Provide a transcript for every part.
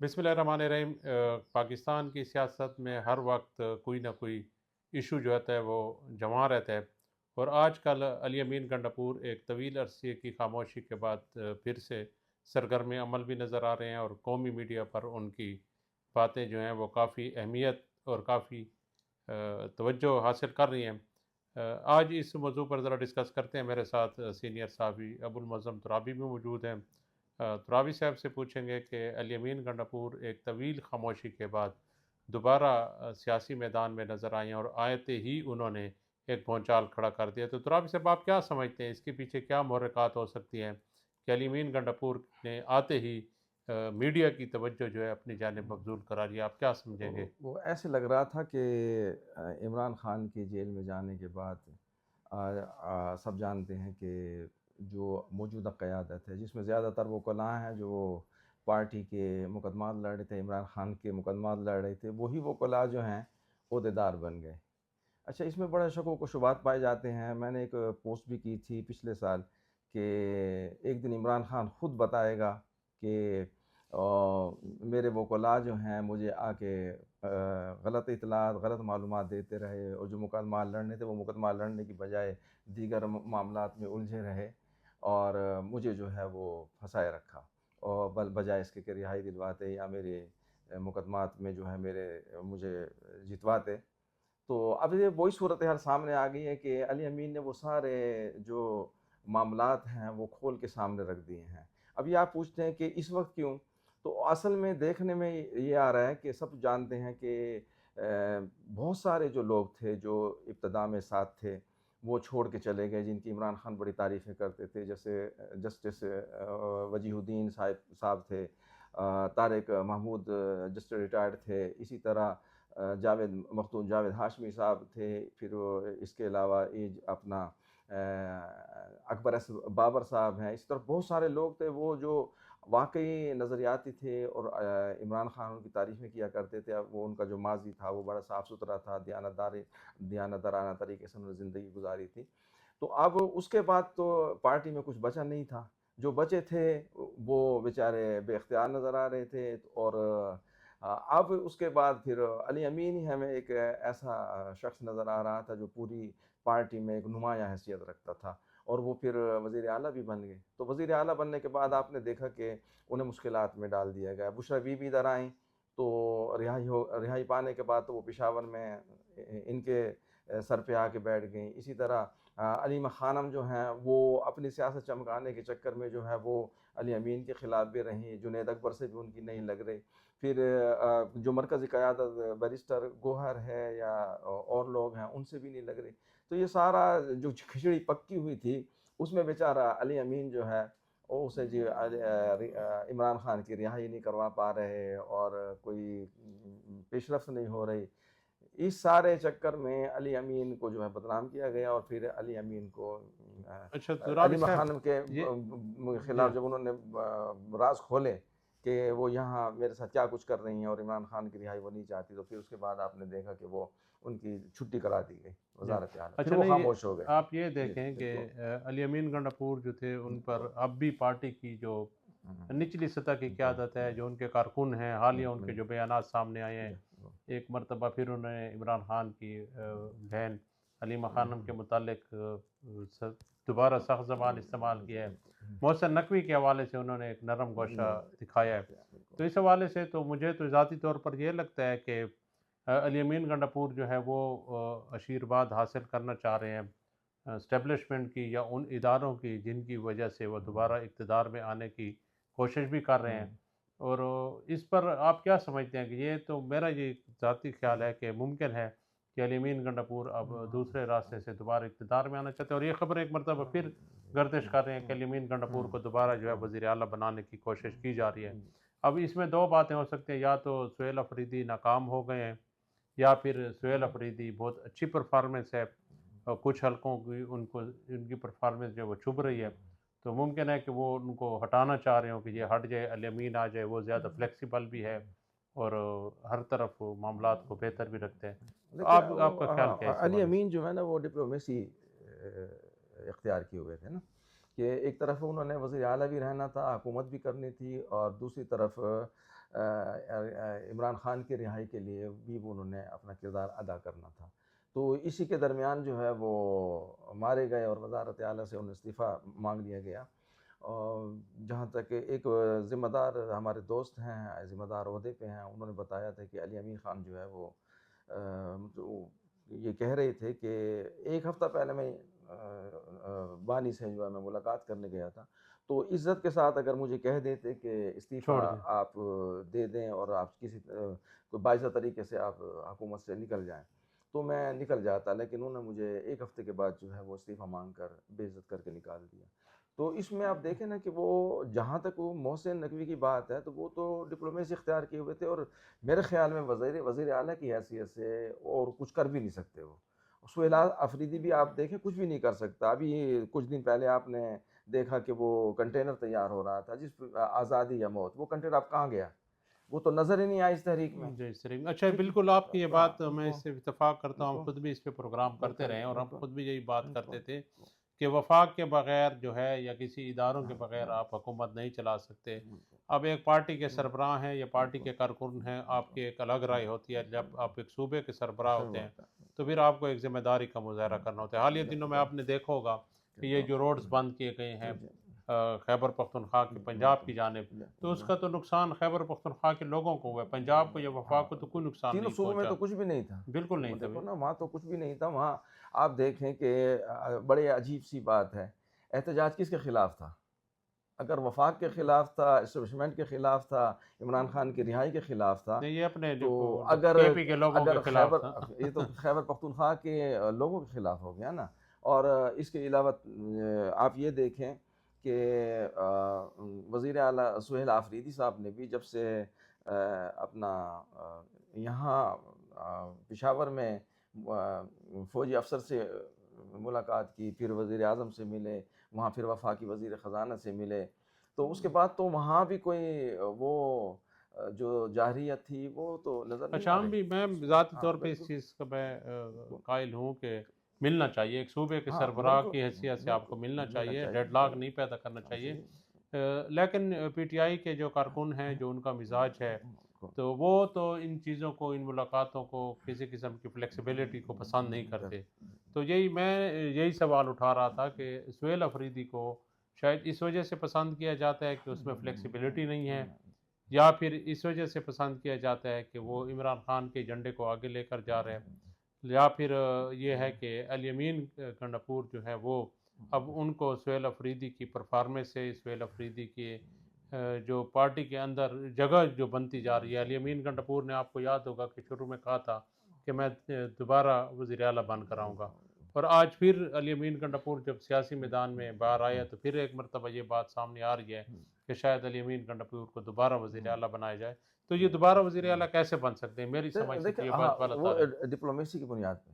बिस्मिल्लाहिर्रहमानिर्रहीम। पाकिस्तान की सियासत में हर वक्त कोई ना कोई इशू जो होता है वो जमा रहता है। और आजकल अली अमीन गंडापुर एक तवील अरसे की खामोशी के बाद फिर से सरगर्म अमल भी नज़र आ रहे हैं और कौमी मीडिया पर उनकी बातें जो हैं वो काफ़ी अहमियत और काफ़ी तवज्जो हासिल कर रही हैं। आज इस मौजू पर ज़रा डिस्कस करते हैं। मेरे साथ सीनियर साहबी अबुल मज़म तुराबी भी मौजूद हैं। तुराबी साहब से पूछेंगे कि अली अमीन गंडापुर एक तवील खामोशी के बाद दोबारा सियासी मैदान में नज़र आए हैं और आते ही उन्होंने एक भौचाल खड़ा कर दिया। तो तुराबी साहब, आप क्या समझते हैं, इसके पीछे क्या महरक़ात हो सकती हैं कि अली अमीन गंडापुर ने आते ही मीडिया की तवज्जो जो है अपनी जानिब मबज़ूल करा लिया? आप क्या समझेंगे? वो ऐसे लग रहा था कि इमरान खान के जेल में जाने के बाद सब जानते हैं कि जो मौजूदा क़यादत है, जिसमें ज़्यादातर वो वकला हैं जो पार्टी के मुकदमात लड़ रहे थे, इमरान खान के मुकदमात लड़ रहे थे, वही वकला जो हैं अहदेदार बन गए। अच्छा, इसमें बड़े शक व शुबहात पाए जाते हैं। मैंने एक पोस्ट भी की थी पिछले साल कि एक दिन इमरान खान खुद बताएगा कि मेरे वकला जो हैं मुझे आके गलत इत्तलात, गलत मालूमात देते रहे और जो मुकदमा लड़ने थे वो मुकदमा लड़ने की बजाय दीगर मामलात में उलझे रहे और मुझे जो है वो फंसाए रखा और बजाय इसके कि रिहाई दिलवाते या मेरे मुकदमात में जो है मेरे मुझे जितवाते। तो अब ये वही सूरत हाल सामने आ गई है कि अली अमीन ने वो सारे जो मामलात हैं वो खोल के सामने रख दिए हैं। अब ये आप पूछते हैं कि इस वक्त क्यों? तो असल में देखने में ये आ रहा है कि सब जानते हैं कि बहुत सारे जो लोग थे जो इब्तदा में साथ थे, वो छोड़ के चले गए जिनकी इमरान खान बड़ी तारीफ़ें करते थे। जैसे जस्टिस वजीहुद्दीन साहब थे, तारिक महमूद जस्ट रिटायर्ड थे। इसी तरह जावेद मखदूम जावेद हाशमी साहब थे। फिर इसके अलावा ये अपना अकबर असद बाबर साहब हैं। इसी तरह बहुत सारे लोग थे वो जो वाक़ई नज़रियाती थे और इमरान खान उनकी तारीफ़ें किया करते थे। अब वो उनका जो माज़ी था वो बड़ा साफ़-सुथरा था, दियानतदाराना तरीके से उन्होंने ज़िंदगी गुज़ारी थी। तो अब उसके बाद तो पार्टी में कुछ बचा नहीं था। जो बचे थे वो बेचारे बेइख्तियार नज़र आ रहे थे और अब उसके बाद फिर अली अमीन ही हमें एक ऐसा शख्स नज़र आ रहा था जो पूरी पार्टी में एक नुमायाँ हैसियत रखता था और वो फिर वज़ीर आला भी बन गए। तो वज़ीर आला बनने के बाद आपने देखा कि उन्हें मुश्किलात में डाल दिया गया। बुशरा बीबी इधर आईं तो रिहाई पाने के बाद तो वो पेशावर में इनके सर पे आके बैठ गईं। इसी तरह अलीमा खानम जो हैं वो अपनी सियासत चमकाने के चक्कर में जो है वो अली अमीन के ख़िलाफ़ भी रहीं, जुनैद अकबर से भी उनकी नहीं लग रही। फिर जो मरकज़ी क़यादत बैरिस्टर गोहर है या और लोग हैं उनसे भी नहीं लग रही। तो ये सारा जो खिचड़ी पक्की हुई थी उसमें बेचारा अली अमीन जो है वो उसे जी इमरान खान की रिहाई नहीं करवा पा रहे और कोई पेशरफ्त नहीं हो रही। इस सारे चक्कर में अली अमीन को जो है बदनाम किया गया और फिर अली अमीन को अच्छा अली तुराबी साहब, खान के ये जी, खिलाफ जब उन्होंने राज खोले कि वो यहाँ मेरे साथ क्या कुछ कर रही हैं और इमरान खान की रिहाई वो नहीं चाहती, तो फिर उसके बाद आपने देखा कि वो उनकी छुट्टी करा दी गई जी। वजारत आला, फिर अच्छा, वो नहीं, खामोश हो गए। आप ये जी देखें कि तो अली अमीन गंडापुर जो थे उन तो पर अब भी पार्टी की जो हम्म, निचली सतह की तो क़यादत है, जो उनके कारकुन हैं, हालिया उनके मैंने जो बयानात सामने आए जी हैं, एक मरतबा फिर उन्होंने इमरान खान की बहन हलीमा खानम के मुतालिक दोबारा सख्त ज़बान इस्तेमाल किया है। मोहसिन नकवी के हवाले से उन्होंने एक नरम गोशा दिखाया है। तो इस हवाले से तो मुझे तो ज़ाती तौर पर ये लगता है कि अली अमीन गंडापुर जो है वो आशीर्वाद हासिल करना चाह रहे हैं एस्टेब्लिशमेंट की या उन इदारों की जिनकी वजह से वो दोबारा इक़्तिदार में आने की कोशिश भी कर रहे हैं। और इस पर आप क्या समझते हैं कि ये तो मेरा ये ज़ाती ख़्याल है कि मुमकिन है कि अली अमीन गंडापुर अब दूसरे रास्ते से दोबारा इक़्तिदार में आना चाहते हैं और ये ख़बर एक मरतबा फिर गर्दिश कर रहे हैं कि अली अमीन गंडापुर को दोबारा जो है वज़ीर आला बनाने की कोशिश की जा रही है। अब इसमें 2 बातें हो सकती हैं, या तो सुहेल अफरीदी नाकाम हो गए हैं या फिर सुहेल अफरीदी बहुत अच्छी परफ़ॉर्मेंस है और कुछ हलकों की उनको उनकी परफ़ॉर्मेंस जो है वो चुभ रही है। तो मुमकिन है कि वो उनको हटाना चाह रहे हों कि ये हट जाए, अल अमीन आ जाए, वो ज़्यादा फ्लेक्सिबल भी है और हर तरफ मामलात को बेहतर भी रखते हैं। तो देखिए आप आपका ख़्याल क्या है इस अली हवाले से? अमीन जो है ना वो डिप्लोमेसी इख्तियार किए हुए थे ना कि एक तरफ उन्होंने वज़ीर आला भी रहना था, हुकूमत भी करनी थी और दूसरी तरफ इमरान खान की रिहाई के लिए भी वो उन्होंने अपना किरदार अदा करना था। तो इसी के दरमियान जो है वो मारे गए और वज़ारत आला से उन्हें इस्तीफ़ा मांग लिया गया। और जहाँ तक एक ज़िम्मेदार हमारे दोस्त हैं, ज़िम्मेदार ओहदे पे हैं, उन्होंने बताया था कि अली अमीन ख़ान जो है वो जो ये कह रहे थे कि 1 हफ़्ता पहले मैं बानी से जो है मैं मुलाकात करने गया था। तो इज़्ज़त के साथ अगर मुझे कह देते कि इस्तीफ़ा छोड़ दें। आप दे दें और आप किसी कोई बाइज़ा तरीके से आप हुकूमत से निकल जाएँ, तो मैं निकल जाता। लेकिन उन्होंने मुझे 1 हफ़्ते के बाद जो है वो इस्तीफ़ा माँग कर बेइज़्ज़त करके निकाल दिया। तो इसमें आप देखें ना कि वो जहाँ तक वो मोहसिन नकवी की बात है, तो वो तो डिप्लोमेसी इख्तियार किए हुए थे और मेरे ख़्याल में वज़ीर आला की हैसियत से और कुछ कर भी नहीं सकते वो। सुहेल अफरीदी भी आप देखें कुछ भी नहीं कर सकता। अभी कुछ दिन पहले आपने देखा कि वो कंटेनर तैयार हो रहा था जिस पे आज़ादी या मौत, वो कंटेनर अब कहाँ गया? वो तो नज़र ही नहीं आया इस तहरीक में। जी, सही। अच्छा, ठीक है? बिल्कुल आपकी ये बात हाँ, मैं उनको इससे इत्तेफ़ाक करता हूँ, हम उनको खुद भी इस पे प्रोग्राम करते उनको रहे हैं और हम उनको खुद भी यही बात उनको करते थे कि वफ़ाक के बगैर जो है या किसी इदारों के हाँ, बगैर हाँ, आप हुकूमत नहीं चला सकते। उनको अब एक पार्टी के उनको सरबराह हैं या पार्टी उनको के कारकुन हैं, उनको आपकी एक अलग राय होती है। जब आप एक सूबे के सरबराह सही होते हैं, बात है। तो फिर आपको एक ज़िम्मेदारी का मुज़ाहरा करना होता है। हालिया ज दिनों में ज आपने देखा होगा ज कि ये जो रोड्स बंद किए गए हैं ज खैबर पख्तूनख्वा के पंजाब की जानिब, ज तो ज उसका तो नुकसान खैबर पख्तूनख्वा के लोगों को हुआ है, पंजाब को या वफ़ाक को तो हाँ, कोई नुकसान तीनों नहीं सूबों में पहुँचा। तो कुछ भी नहीं था। बिल्कुल वो नहीं था देखो भई। ना वहाँ तो कुछ भी नहीं था। वहाँ आप देखें कि बड़े अजीब-सी बात है, एहतजाज किसके खिलाफ था? अगर वफ़ाक के खिलाफ था, एस्टेब्लिशमेंट के खिलाफ था, इमरान खान की रिहाई के खिलाफ था, नहीं, ये अपने जो तो अगर केपी के लोगों के अगर खिलाफ खैबर था। ये तो खैबर पख्तूनख्वा के लोगों के खिलाफ हो गया ना। और इसके अलावा आप ये देखें कि वज़ीर आला सुहेल आफरीदी साहब ने भी जब से अपना यहाँ पेशावर में फ़ौजी अफ़सर से मुलाकात की, फिर वज़ीर आज़म से मिले, वहाँ फिर वफ़ाकी वज़ीर ख़ज़ाना से मिले, तो उसके बाद तो वहाँ भी कोई वो जो जारहियत थी वो तो नज़र नहीं अच्छा, आ हम रही। भी मैं ज़ाती हाँ, तौर पे इस बिल्कुल, चीज़ का मैं बिल्कुल। कायल हूँ कि मिलना चाहिए, एक सूबे के हाँ, सरबराह बिल्कुल, की हैसियत से आपको बिल्कुल, मिलना मिलना चाहिए, चाहिए, डेडलॉक बिल्कुल। नहीं पैदा करना हाँ चाहिए। जी। लेकिन पीटीआई के जो कारकुन हैं, जो उनका मिज़ाज है, तो वो तो इन चीज़ों को, इन मुलाकातों को, किसी किस्म की फ्लेक्सिबिलिटी को पसंद नहीं करते। तो यही सवाल उठा रहा था कि सुहेल अफरीदी को शायद इस वजह से पसंद किया जाता है कि उसमें फ्लेक्सिबिलिटी नहीं है, या फिर इस वजह से पसंद किया जाता है कि वो इमरान खान के एजेंडे को आगे लेकर जा रहे हैं, या फिर ये है कि अल यमीन गंडापुर जो है वो अब उनको सुहेल अफरीदी की परफॉर्मेंस से, सुहेल अफरीदी के जो पार्टी के अंदर जगह जो बनती जा रही है। अल यमीन गंडापुर ने, आपको याद होगा कि शुरू में कहा था कि मैं दोबारा वज़ीर आला बनकर आऊँगा, और आज फिर अल यमीन गंडापुर जब सियासी मैदान में बाहर आया तो फिर एक मरतबा ये बात सामने आ रही है कि शायद अल यमीन गंडापुर को दोबारा वज़ीर आला बनाया जाए। तो ये दोबारा वज़ीर आला कैसे बन सकते हैं? मेरी समझ से तो देखिए ये हाँ, बात गलत आ वो रही है। डिप्लोमेसी की बुनियाद पे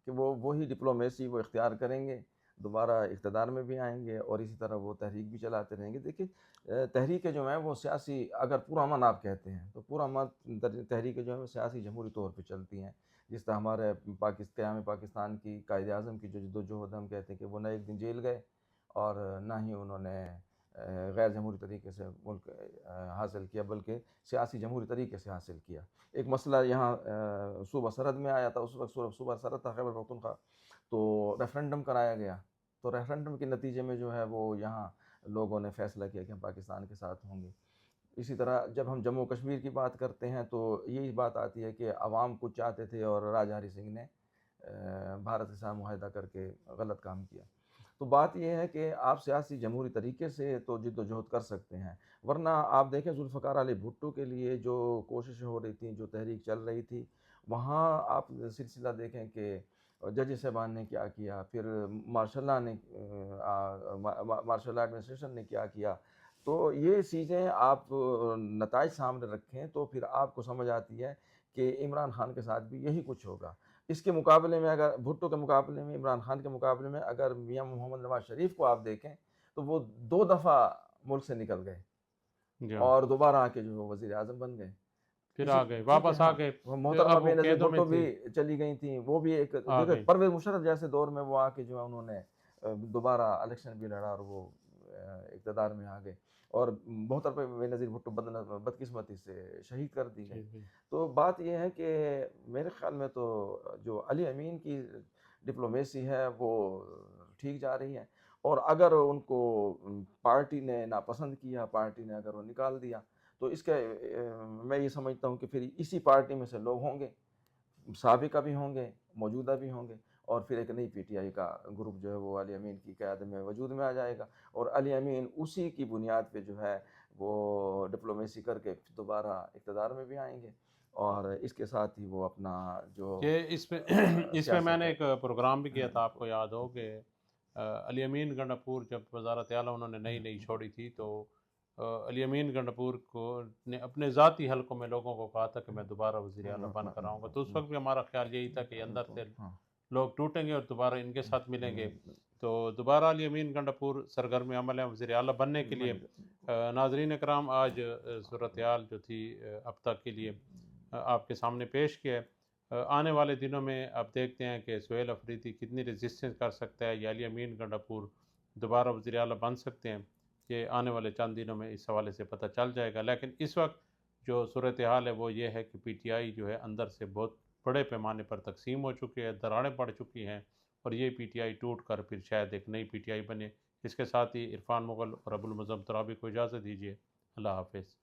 कि वो ही डिप्लोमेसी वो इख्तियार करेंगे, दोबारा इक़्तिदार में भी आएँगे और इसी तरह वो तहरीक भी चलाते रहेंगे। देखिए तहरीकें जो हैं वो सियासी अगर पुरअमन आप कहते हैं, तो पुरअमन तहरीकें जो हैं वो सियासी जमहूरी तौर पे चलती हैं। जिस तरह हमारे क़याम पाकिस्तान की कायद-ए-आज़म की जो जद्दोजहद हम कहते हैं कि वो ना एक दिन जेल गए और ना ही उन्होंने गैर जमहूरी तरीके से मुल्क हासिल किया, बल्कि सियासी जमहूरी तरीके से हासिल किया। एक मसला यहाँ सूबा सरहद में आया था, उस वक़्त सूबा सरहद था खैबर पख्तूनख्वा, तो रेफ़रेंडम कराया गया। तो रेफ़रेंडम के नतीजे में जो है वो यहाँ लोगों ने फ़ैसला किया कि हम पाकिस्तान के साथ होंगे। इसी तरह जब हम जम्मू कश्मीर की बात करते हैं तो यही बात आती है कि अवाम कुछ चाहते थे और राजा हरी सिंह ने भारत के साथ मुआहदा करके गलत काम किया। तो बात ये है कि आप सियासी जमहूरी तरीके से तो जिद्दोजहद कर सकते हैं, वरना आप देखें जुल्फ़िकार अली भुट्टो के लिए जो कोशिशें हो रही थी, जो तहरीक चल रही थी, वहाँ आप सिलसिला देखें कि जज साहबान ने क्या किया, फिर मार्शल लॉ ने मार्शल लॉ एडमिनिस्ट्रेशन ने क्या किया। तो ये चीज़ें आप नताइज सामने रखें तो फिर आपको समझ आती है कि इमरान खान के साथ भी यही कुछ होगा। इसके मुकाबले में अगर भुट्टो के मुकाबले में, इमरान खान के मुकाबले में अगर मियाँ मोहम्मद नवाज़ शरीफ को आप देखें, तो वो 2 दफ़ा मुल्क से निकल गए जी हाँ, और दोबारा आके जो वो वज़ीर आज़म बन गए। फिर इसी आ गए, ठीक है, वापस आ हाँ, गए। वो मोहतरमा अब वो बेनज़ीर कैदों में भुट्टो थे, भी चली गई थीं, वो भी एक आ देखिए गई। परवेज़ मुशर्रफ जैसे दौर में वो आके जो है उन्होंने दोबारा इलेक्शन भी लड़ा और वो इक़्तिदार में आ गए और मोहतरम बेनज़ीर भुट्टो बदकिस्मती से शहीद कर दी गई। तो बात ये है कि मेरे ख़्याल में तो जो अली अमीन की डिप्लोमेसी है वो ठीक जा रही है, और अगर उनको पार्टी ने नापसंद किया, पार्टी ने अगर वो निकाल दिया, तो इसका मैं ये समझता हूँ कि फिर इसी पार्टी में से लोग होंगे, साबिका भी होंगे, मौजूदा भी होंगे, और फिर एक नई पीटीआई का ग्रुप जो है वो अली अमीन की क़यादत में वजूद में आ जाएगा, और अली अमीन उसी की बुनियाद पे जो है वो डिप्लोमेसी करके दोबारा इक़्तिदार में भी आएंगे, और इसके साथ ही वो अपना जो ये इसमें इसमें सियासत मैंने है। एक प्रोग्राम भी किया था, आपको याद हो कि अली अमीन गंडापुर जब वज़ारत आला उन्होंने नई नई छोड़ी थी, तो अली अमीन गंडापुर को ने अपने ज़ाती हलकों में लोगों को कहा था कि मैं दोबारा वज़ीर आला बन कर आऊँगा। तो उस वक्त भी हमारा ख्याल यही था कि अंदर से हाँ, लोग टूटेंगे और दोबारा इनके साथ मिलेंगे, तो दोबारा अली अमीन गंडापुर सरगर्म अमल है वज़ीर आला बनने के लिए। नाज़रीन कराम, आज सूरत हाल जो थी अब तक के लिए आपके सामने पेश किया है। आने वाले दिनों में अब देखते हैं कि सुहेल अफरीदी कितनी रेजिस्टेंस कर सकता है, या अली अमीन गंडापुर दोबारा वज़ीर आला बन सकते हैं। ये आने वाले चंद दिनों में इस हवाले से पता चल जाएगा। लेकिन इस वक्त जो सूरत हाल है वो ये है कि पीटीआई जो है अंदर से बहुत बड़े पैमाने पर तकसीम हो चुकी है, दरारें पड़ चुकी हैं, और ये पीटीआई टूट कर फिर शायद एक नई पीटीआई बने। इसके साथ ही इरफान मुगल और अबुल मुज़्ज़म तरावी को इजाज़त दीजिए। अल्लाह हाफ़िज़।